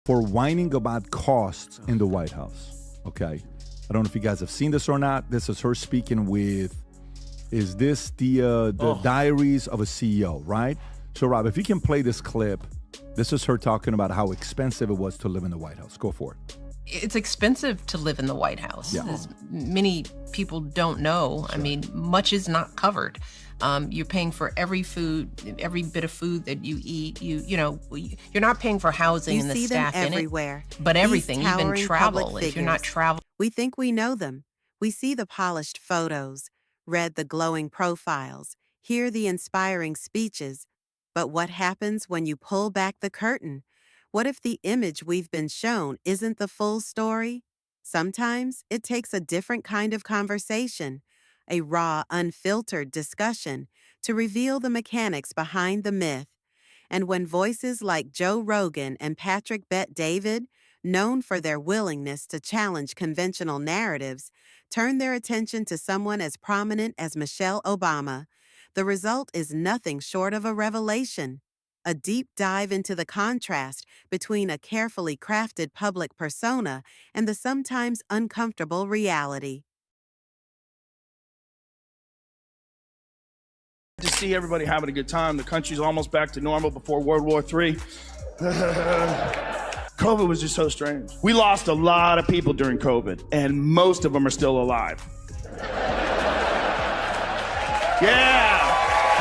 for whining about costs in the White House. Okay. I don't know if you guys have seen this or not. This is her speaking with, is this the diaries of a CEO, right? So, Rob, if you can play this clip, this is her talking about how expensive it was to live in the White House. Go for it. It's expensive to live in the White House. Yeah. As many people don't know. I mean, much is not covered. You're paying for every bit of food that you eat. You're not paying for housing and the staff in it. You see them everywhere. But everything, These even towering travel. public If you're not figures. traveling. We think we know them. We see the polished photos, read the glowing profiles, hear the inspiring speeches. But what happens when you pull back the curtain? What if the image we've been shown isn't the full story? Sometimes it takes a different kind of conversation, a raw, unfiltered discussion, to reveal the mechanics behind the myth. And when voices like Joe Rogan and Patrick Bet-David, known for their willingness to challenge conventional narratives, turn their attention to someone as prominent as Michelle Obama, the result is nothing short of a revelation. A deep dive into the contrast between a carefully crafted public persona and the sometimes uncomfortable reality. To see everybody having a good time. The country's almost back to normal before World War III. COVID was just so strange. We lost a lot of people during COVID, and most of them are still alive. Yeah.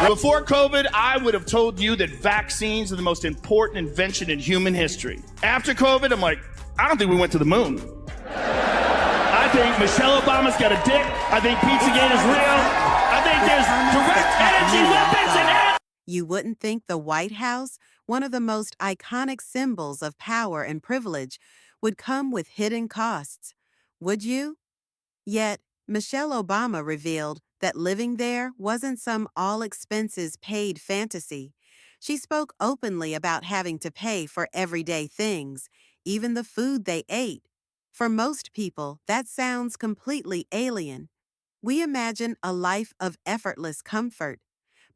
Before COVID, I would have told you that vaccines are the most important invention in human history. After COVID, I'm like, I don't think we went to the moon. I think Michelle Obama's got a dick. I think Pizzagate is real. I think there's direct energy weapons in it. You wouldn't think the White House, one of the most iconic symbols of power and privilege, would come with hidden costs. Would you? Yet, Michelle Obama revealed that living there wasn't some all-expenses-paid fantasy. She spoke openly about having to pay for everyday things, even the food they ate. For most people, that sounds completely alien. We imagine a life of effortless comfort,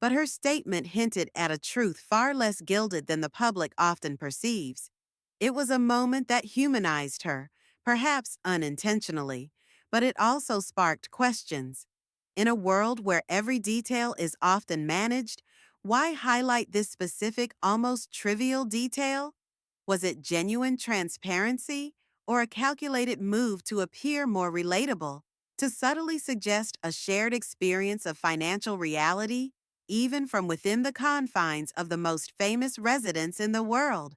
but her statement hinted at a truth far less gilded than the public often perceives. It was a moment that humanized her, perhaps unintentionally, but it also sparked questions. In a world where every detail is often managed, why highlight this specific, almost trivial detail? Was it genuine transparency or a calculated move to appear more relatable, to subtly suggest a shared experience of financial reality, even from within the confines of the most famous residence in the world?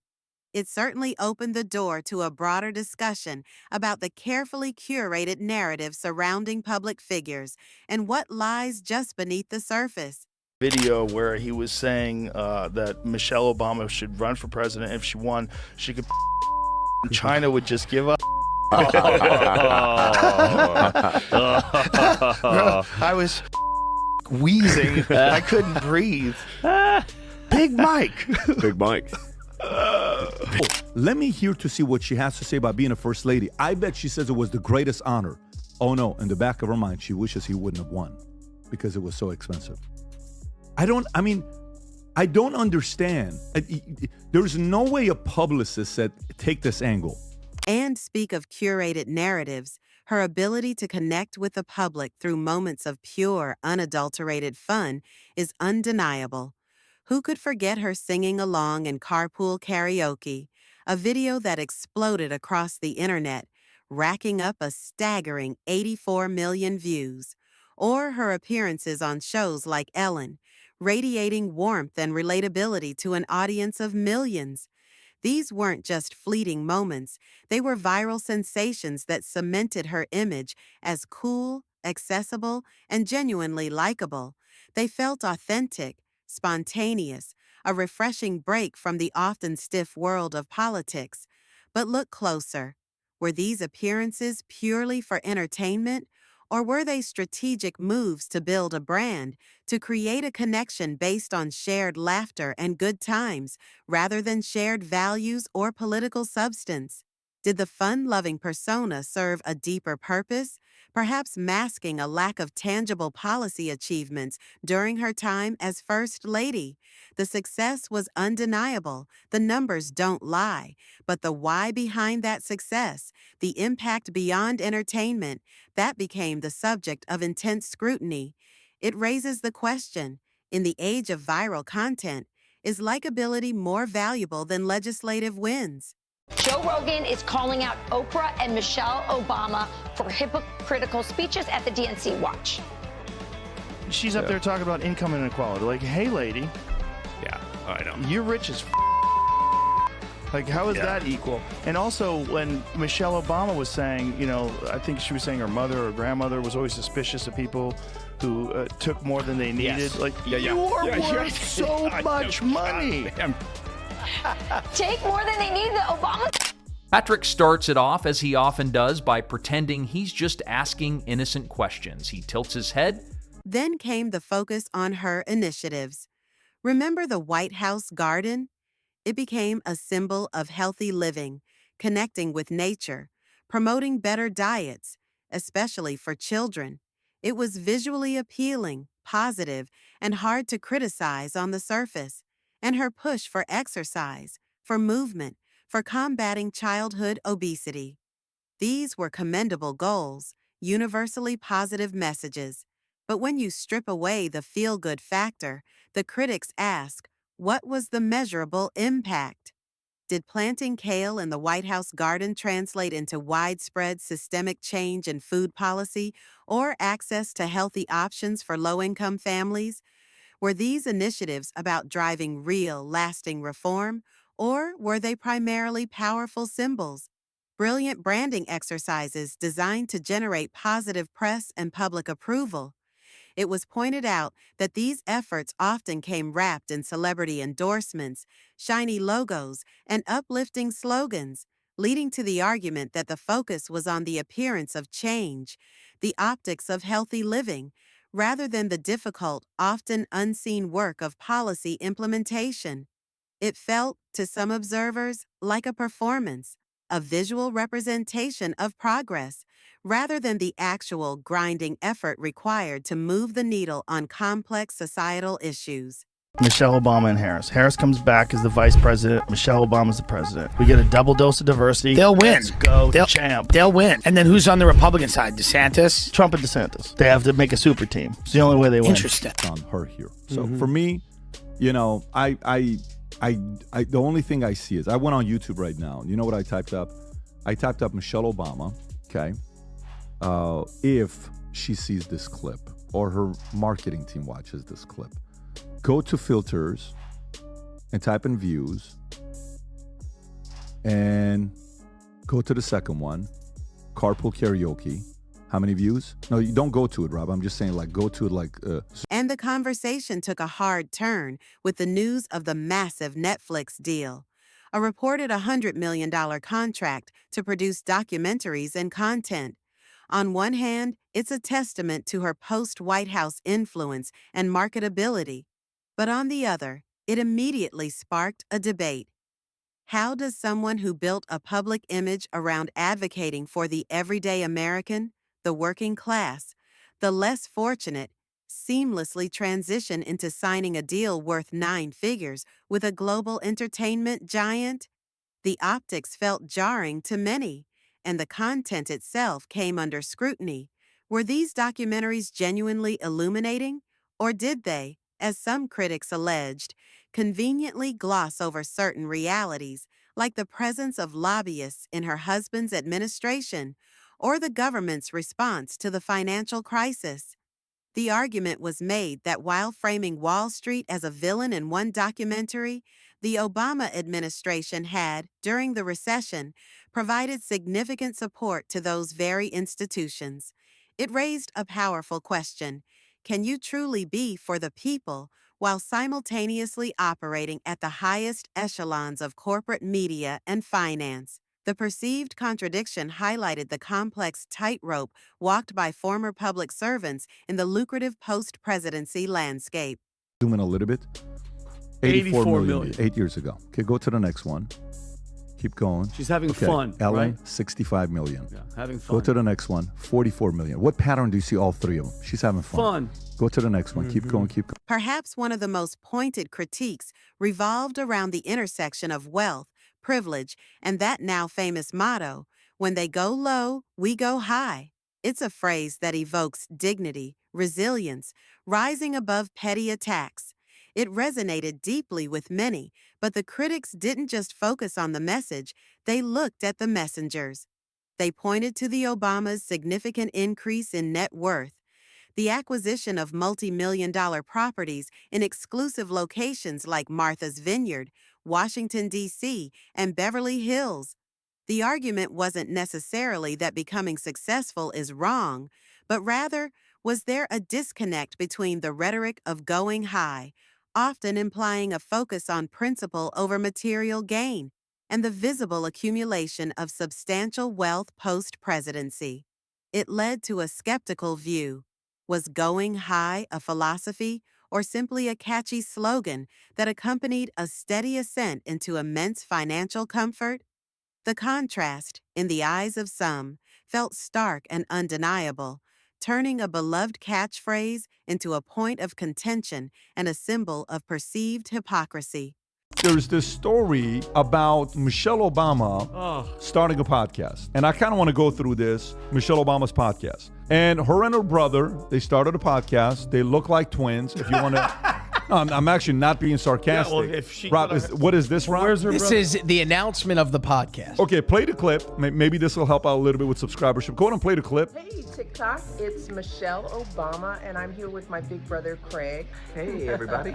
It certainly opened the door to a broader discussion about the carefully curated narrative surrounding public figures and what lies just beneath the surface. Video where he was saying that Michelle Obama should run for president. If she won, she could. China would just give up. I was wheezing. I couldn't breathe. Big Mike. Big Mike. Let me hear to see what she has to say about being a first lady. I bet she says it was the greatest honor. Oh no, in the back of her mind, she wishes he wouldn't have won because it was so expensive. I don't understand. There's no way a publicist said, take this angle. And speak of curated narratives, her ability to connect with the public through moments of pure, unadulterated fun is undeniable. Who could forget her singing along in carpool karaoke, a video that exploded across the internet, racking up a staggering 84 million views, or her appearances on shows like Ellen, radiating warmth and relatability to an audience of millions. These weren't just fleeting moments, they were viral sensations that cemented her image as cool, accessible, and genuinely likable. They felt authentic, spontaneous, a refreshing break from the often stiff world of politics. But look closer. Were these appearances purely for entertainment, or were they strategic moves to build a brand, to create a connection based on shared laughter and good times, rather than shared values or political substance? Did the fun-loving persona serve a deeper purpose, perhaps masking a lack of tangible policy achievements during her time as First Lady? The success was undeniable, the numbers don't lie, but the why behind that success, the impact beyond entertainment, that became the subject of intense scrutiny. It raises the question, in the age of viral content, is likability more valuable than legislative wins? Joe Rogan is calling out Oprah and Michelle Obama for hypocritical speeches at the DNC. Watch. She's up there talking about income inequality. Like, hey, lady. Yeah, I know. You're rich as like, how is that equal? And also, when Michelle Obama was saying, you know, I think she was saying her mother or grandmother was always suspicious of people who took more than they needed. Yes. Like, Yeah, you are worth so much money. Take more than they need, the Obama. Patrick starts it off, as he often does, by pretending he's just asking innocent questions. He tilts his head. Then came the focus on her initiatives. Remember the White House garden? It became a symbol of healthy living, connecting with nature, promoting better diets, especially for children. It was visually appealing, positive, and hard to criticize on the surface. And her push for exercise, for movement, for combating childhood obesity. These were commendable goals, universally positive messages. But when you strip away the feel-good factor, the critics ask, what was the measurable impact? Did planting kale in the White House garden translate into widespread systemic change in food policy or access to healthy options for low-income families? Were these initiatives about driving real, lasting reform, or were they primarily powerful symbols? Brilliant branding exercises designed to generate positive press and public approval. It was pointed out that these efforts often came wrapped in celebrity endorsements, shiny logos, and uplifting slogans, leading to the argument that the focus was on the appearance of change, the optics of healthy living, rather than the difficult, often unseen work of policy implementation. It felt, to some observers, like a performance, a visual representation of progress, rather than the actual grinding effort required to move the needle on complex societal issues. Michelle Obama and Harris. Harris comes back as the vice president. Michelle Obama's the president. We get a double dose of diversity. They'll win. Let's go, champ. They'll win. And then who's on the Republican side? DeSantis? Trump and DeSantis. They have to make a super team. It's the only way they win. Interesting. On her here. So for me, you know, I the only thing I see is I went on YouTube right now. You know what I typed up? I typed up Michelle Obama. Okay. If she sees this clip or her marketing team watches this clip, go to filters and type in views and go to the second one, carpool karaoke. How many views? No, you don't go to it, Rob. I'm just saying, like, go to it like... And the conversation took a hard turn with the news of the massive Netflix deal, a reported $100 million contract to produce documentaries and content. On one hand, it's a testament to her post-White House influence and marketability. But on the other, it immediately sparked a debate. How does someone who built a public image around advocating for the everyday American, the working class, the less fortunate, seamlessly transition into signing a deal worth 9 figures with a global entertainment giant? The optics felt jarring to many, and the content itself came under scrutiny. Were these documentaries genuinely illuminating, or did they, as some critics alleged, conveniently gloss over certain realities, like the presence of lobbyists in her husband's administration or the government's response to the financial crisis? The argument was made that while framing Wall Street as a villain in one documentary, the Obama administration had, during the recession, provided significant support to those very institutions. It raised a powerful question. Can you truly be for the people while simultaneously operating at the highest echelons of corporate media and finance? The perceived contradiction highlighted the complex tightrope walked by former public servants in the lucrative post-presidency landscape. Zoom in a little bit. 84 million. 8 years ago. Okay, go to the next one. Keep going. She's having fun, Ellen, right? 65 million. Yeah, having fun. Go to the next one. 44 million. What pattern do you see all three of them? She's having fun. Go to the next one. Keep going, keep going. Perhaps one of the most pointed critiques revolved around the intersection of wealth, privilege, and that now famous motto, when they go low, we go high. It's a phrase that evokes dignity, resilience, rising above petty attacks. It resonated deeply with many, but the critics didn't just focus on the message, they looked at the messengers. They pointed to the Obamas' significant increase in net worth, the acquisition of multi-million-dollar properties in exclusive locations like Martha's Vineyard, Washington, D.C., and Beverly Hills. The argument wasn't necessarily that becoming successful is wrong, but rather, was there a disconnect between the rhetoric of going high, often implying a focus on principle over material gain, and the visible accumulation of substantial wealth post-presidency? It led to a skeptical view. Was going high a philosophy or simply a catchy slogan that accompanied a steady ascent into immense financial comfort? The contrast, in the eyes of some, felt stark and undeniable, turning a beloved catchphrase into a point of contention and a symbol of perceived hypocrisy. There's this story about Michelle Obama starting a podcast. And I kind of want to go through this, Michelle Obama's podcast. And her and her brother, they started a podcast. They look like twins. If you want to... No, I'm actually not being sarcastic. Yeah, well, if she Rob, what is this, Rob? Where's her This brother? is the announcement of the podcast. Okay, play the clip. Maybe this will help out a little bit with subscribership. Go ahead and play the clip. Hey, TikTok, it's Michelle Obama, and I'm here with my big brother, Craig. Hey, everybody.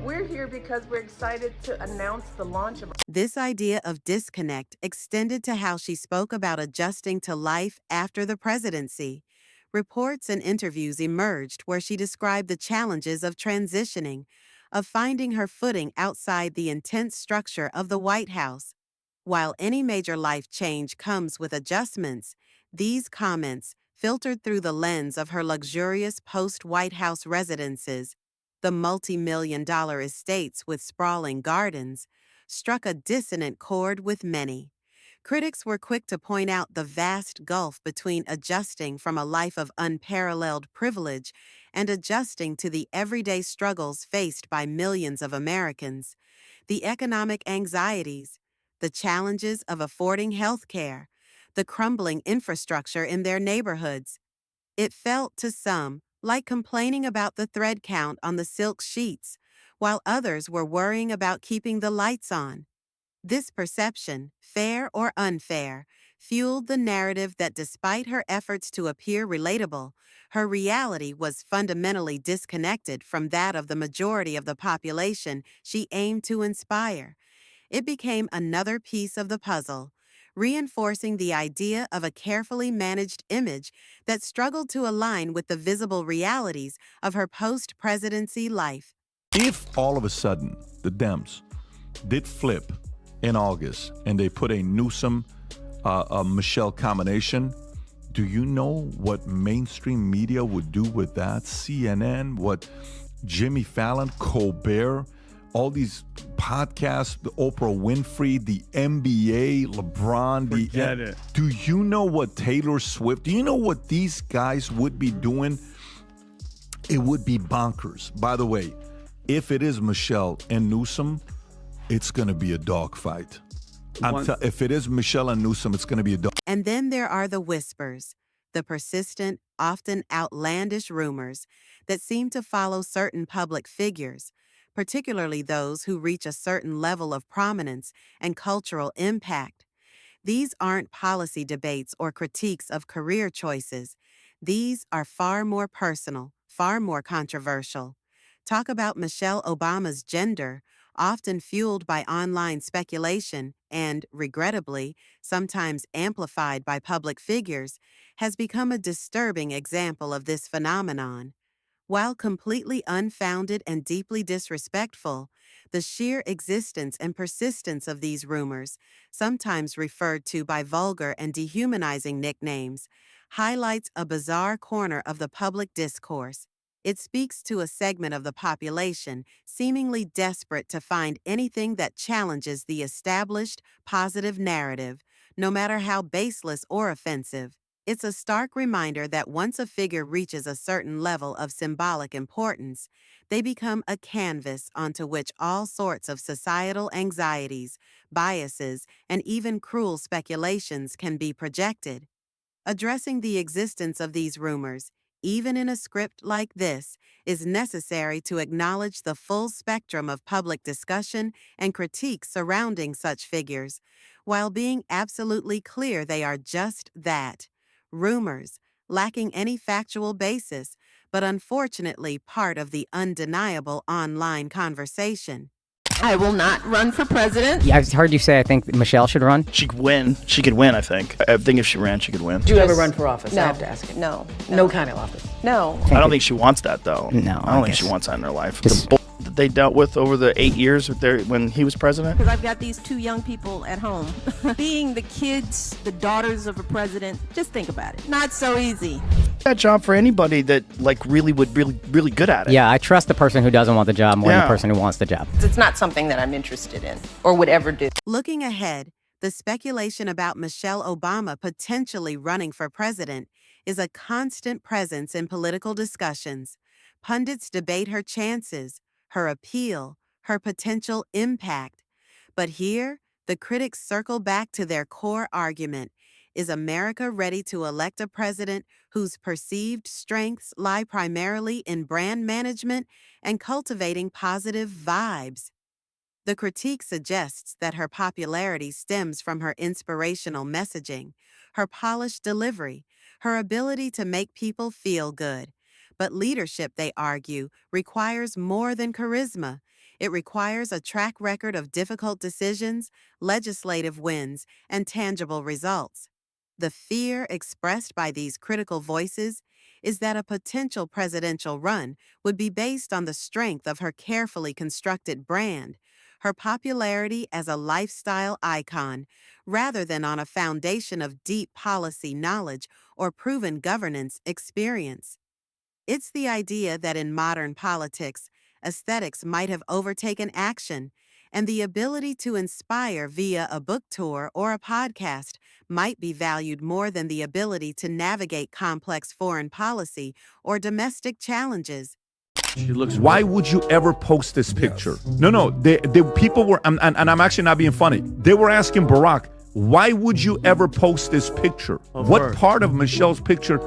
We're here because we're excited to announce the launch of... This idea of disconnect extended to how she spoke about adjusting to life after the presidency. Reports and interviews emerged where she described the challenges of transitioning, of finding her footing outside the intense structure of the White House. While any major life change comes with adjustments, these comments, filtered through the lens of her luxurious post-White House residences, the multi-million-dollar estates with sprawling gardens, struck a dissonant chord with many. Critics were quick to point out the vast gulf between adjusting from a life of unparalleled privilege and adjusting to the everyday struggles faced by millions of Americans, the economic anxieties, the challenges of affording health care, the crumbling infrastructure in their neighborhoods. It felt to some like complaining about the thread count on the silk sheets, while others were worrying about keeping the lights on. This perception, fair or unfair, fueled the narrative that despite her efforts to appear relatable, her reality was fundamentally disconnected from that of the majority of the population she aimed to inspire. It became another piece of the puzzle, reinforcing the idea of a carefully managed image that struggled to align with the visible realities of her post-presidency life. If all of a sudden the Dems did flip in August and they put a Newsom Michelle combination, do you know what mainstream media would do with that? CNN, what Jimmy Fallon, Colbert, all these podcasts, the Oprah Winfrey, the NBA, LeBron. Forget it. Do you know what Taylor Swift, do you know what these guys would be doing? It would be bonkers. By the way, if it is Michelle and Newsom, it's going to be a dogfight. If it is Michelle and Newsom, it's going to be a dog. And then there are the whispers, the persistent, often outlandish rumors that seem to follow certain public figures, particularly those who reach a certain level of prominence and cultural impact. These aren't policy debates or critiques of career choices. These are far more personal, far more controversial. Talk about Michelle Obama's gender, often fueled by online speculation and, regrettably, sometimes amplified by public figures, has become a disturbing example of this phenomenon. While completely unfounded and deeply disrespectful, the sheer existence and persistence of these rumors, sometimes referred to by vulgar and dehumanizing nicknames, highlights a bizarre corner of the public discourse. It speaks to a segment of the population seemingly desperate to find anything that challenges the established positive narrative, no matter how baseless or offensive. It's a stark reminder that once a figure reaches a certain level of symbolic importance, they become a canvas onto which all sorts of societal anxieties, biases, and even cruel speculations can be projected. Addressing the existence of these rumors, even in a script like this, is necessary to acknowledge the full spectrum of public discussion and critique surrounding such figures, while being absolutely clear they are just that, rumors, lacking any factual basis, but unfortunately part of the undeniable online conversation. I will not run for president. Yeah, I've heard you say I think Michelle should run. She could win. She could win, I think. I think if she ran, she could win. Do you ever run for office? No. I have to ask you. No. No kind of office. No. I don't think she wants that, though. No, I don't I think she guess. wants that in her life. Just- The bull that they dealt with over the 8 years when he was president. Because I've got these two young people at home. Being the kids, the daughters of a president, just think about it. Not so easy. That job for anybody that really good at it. Yeah, I trust the person who doesn't want the job more than the person who wants the job. It's not something that I'm interested in or would ever do. Looking ahead, the speculation about Michelle Obama potentially running for president is a constant presence in political discussions. Pundits debate her chances, her appeal, her potential impact. But here, the critics circle back to their core argument. Is America ready to elect a president whose perceived strengths lie primarily in brand management and cultivating positive vibes? The critique suggests that her popularity stems from her inspirational messaging, her polished delivery, her ability to make people feel good. But leadership, they argue, requires more than charisma. It requires a track record of difficult decisions, legislative wins, and tangible results. The fear expressed by these critical voices is that a potential presidential run would be based on the strength of her carefully constructed brand, her popularity as a lifestyle icon, rather than on a foundation of deep policy knowledge or proven governance experience. It's the idea that in modern politics, aesthetics might have overtaken action, and the ability to inspire via a book tour or a podcast might be valued more than the ability to navigate complex foreign policy or domestic challenges. Why would you ever post this picture? No, they people were, and I'm actually not being funny. They were asking Barack, why would you ever post this picture? What part of Michelle's picture?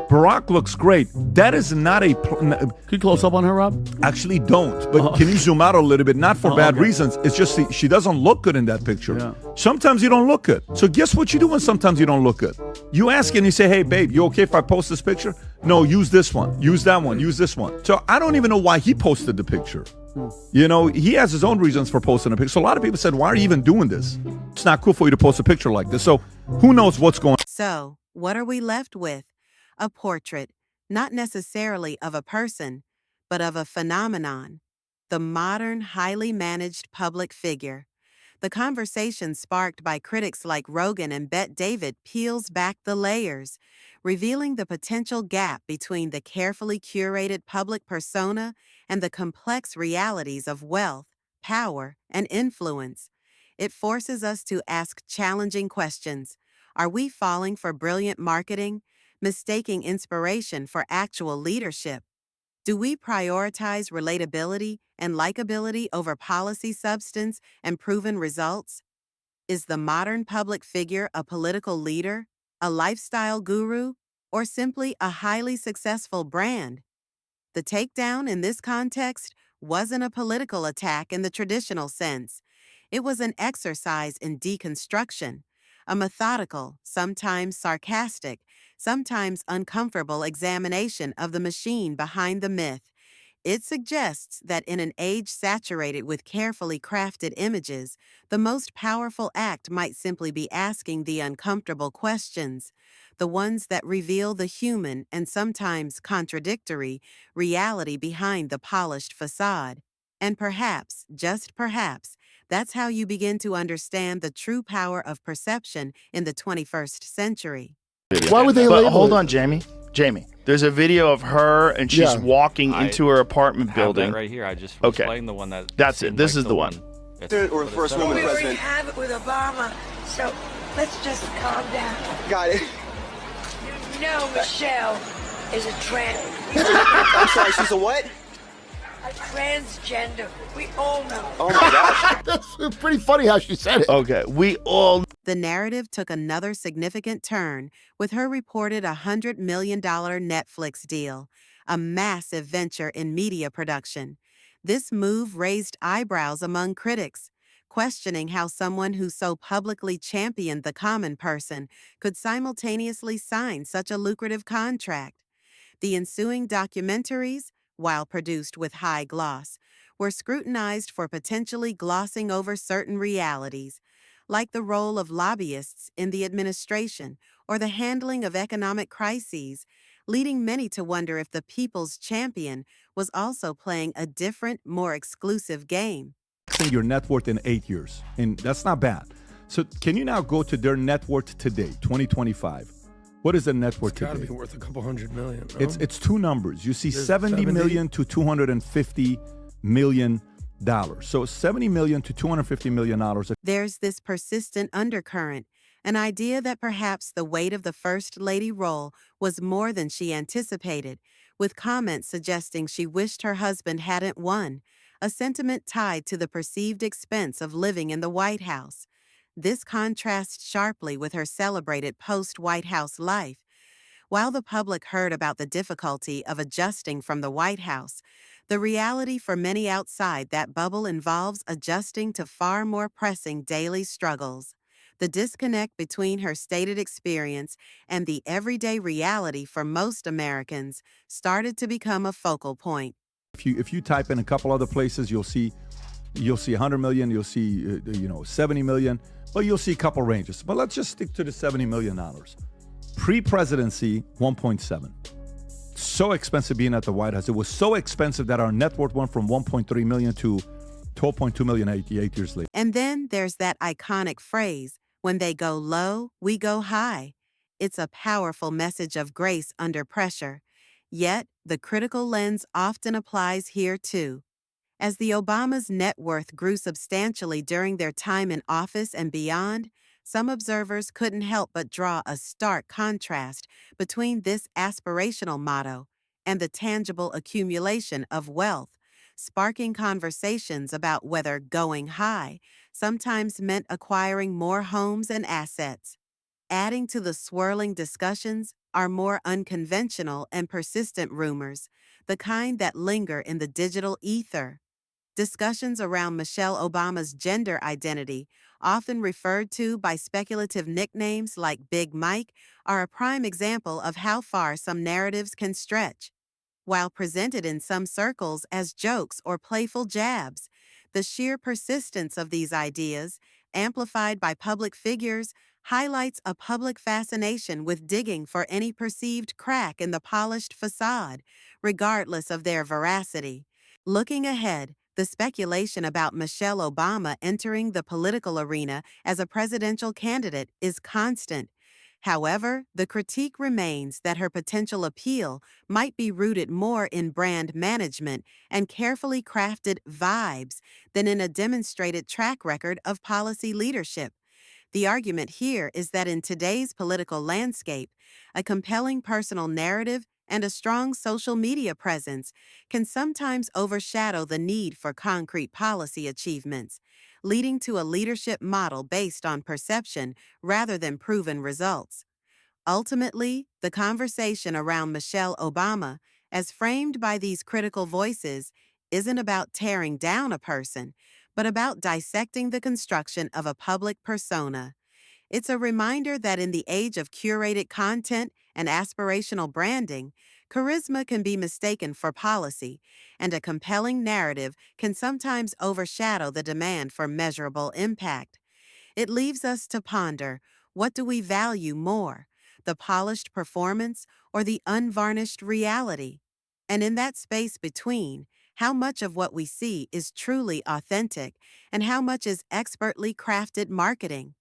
Barack looks great. That is not a... Can you close up on her, Rob? Actually don't, but can you zoom out a little bit? Not for bad reasons. It's just she doesn't look good in that picture. Yeah. Sometimes you don't look good. So guess what you do when sometimes you don't look good? You ask and you say, hey, babe, you okay if I post this picture? No, use this one. Use that one. Use this one. So I don't even know why he posted the picture. You know, he has his own reasons for posting a picture. So a lot of people said, why are you even doing this? It's not cool for you to post a picture like this. So who knows what's going on? So, what are we left with? A portrait, not necessarily of a person, but of a phenomenon. The modern, highly managed public figure. The conversation sparked by critics like Rogan and Bet David peels back the layers, revealing the potential gap between the carefully curated public persona and the complex realities of wealth, power, and influence. It forces us to ask challenging questions. Are we falling for brilliant marketing, mistaking inspiration for actual leadership? Do we prioritize relatability and likability over policy substance and proven results? Is the modern public figure a political leader, a lifestyle guru, or simply a highly successful brand? The takedown in this context wasn't a political attack in the traditional sense. It was an exercise in deconstruction, a methodical, sometimes sarcastic, sometimes uncomfortable examination of the machine behind the myth. It suggests that in an age saturated with carefully crafted images, the most powerful act might simply be asking the uncomfortable questions, the ones that reveal the human and sometimes contradictory reality behind the polished facade. And perhaps, just perhaps, that's how you begin to understand the true power of perception in the 21st century. Why would they But label hold it? on, Jamie. Jamie, There's a video of her, and she's Yeah. walking into her apartment Have building. that right here. I just was Okay. playing the one that. That's it. seemed This like is the one. Or the first woman We already president. have it with Obama, so let's just calm down. Got it. You know Michelle is a I'm sorry, she's a what? a transgender. We all know. Oh my gosh. That's pretty funny how she said it. Okay, we all. The narrative took another significant turn with her reported $100 million Netflix deal, a massive venture in media production. This move raised eyebrows among critics, questioning how someone who so publicly championed the common person could simultaneously sign such a lucrative contract. The ensuing documentaries, while produced with high gloss, were scrutinized for potentially glossing over certain realities, like the role of lobbyists in the administration or the handling of economic crises, leading many to wonder if the people's champion was also playing a different, more exclusive game. Your net worth in 8 years, and that's not bad. So can you now go to their net worth today, 2025? What is the net worth It's got to today? be worth a couple $100 million. No? It's two numbers. You see There's 70 70? million to 250 million dollars. So 70 million to 250 million dollars. There's this persistent undercurrent, an idea that perhaps the weight of the First Lady role was more than she anticipated, with comments suggesting she wished her husband hadn't won, a sentiment tied to the perceived expense of living in the White House. This contrasts sharply with her celebrated post-White House life. While the public heard about the difficulty of adjusting from the White House, the reality for many outside that bubble involves adjusting to far more pressing daily struggles. The disconnect between her stated experience and the everyday reality for most Americans started to become a focal point. If you type in a couple other places, you'll see 100 million, you'll see 70 million, but you'll see a couple ranges. But let's just stick to the $70 million. Pre-presidency, 1.7. So expensive being at the White House. It was so expensive that our net worth went from 1.3 million to 12.2 million 8 years later. And then there's that iconic phrase, when they go low, we go high. It's a powerful message of grace under pressure. Yet, the critical lens often applies here too. As the Obamas' net worth grew substantially during their time in office and beyond, some observers couldn't help but draw a stark contrast between this aspirational motto and the tangible accumulation of wealth, sparking conversations about whether going high sometimes meant acquiring more homes and assets. Adding to the swirling discussions are more unconventional and persistent rumors, the kind that linger in the digital ether. Discussions around Michelle Obama's gender identity, often referred to by speculative nicknames like Big Mike, are a prime example of how far some narratives can stretch. While presented in some circles as jokes or playful jabs, the sheer persistence of these ideas, amplified by public figures, highlights a public fascination with digging for any perceived crack in the polished facade, regardless of their veracity. Looking ahead, the speculation about Michelle Obama entering the political arena as a presidential candidate is constant. However, the critique remains that her potential appeal might be rooted more in brand management and carefully crafted vibes than in a demonstrated track record of policy leadership. The argument here is that in today's political landscape, a compelling personal narrative and a strong social media presence can sometimes overshadow the need for concrete policy achievements, leading to a leadership model based on perception rather than proven results. Ultimately, the conversation around Michelle Obama, as framed by these critical voices, isn't about tearing down a person, but about dissecting the construction of a public persona. It's a reminder that in the age of curated content and aspirational branding, charisma can be mistaken for policy, and a compelling narrative can sometimes overshadow the demand for measurable impact. It leaves us to ponder, what do we value more, the polished performance or the unvarnished reality? And in that space between, how much of what we see is truly authentic and how much is expertly crafted marketing?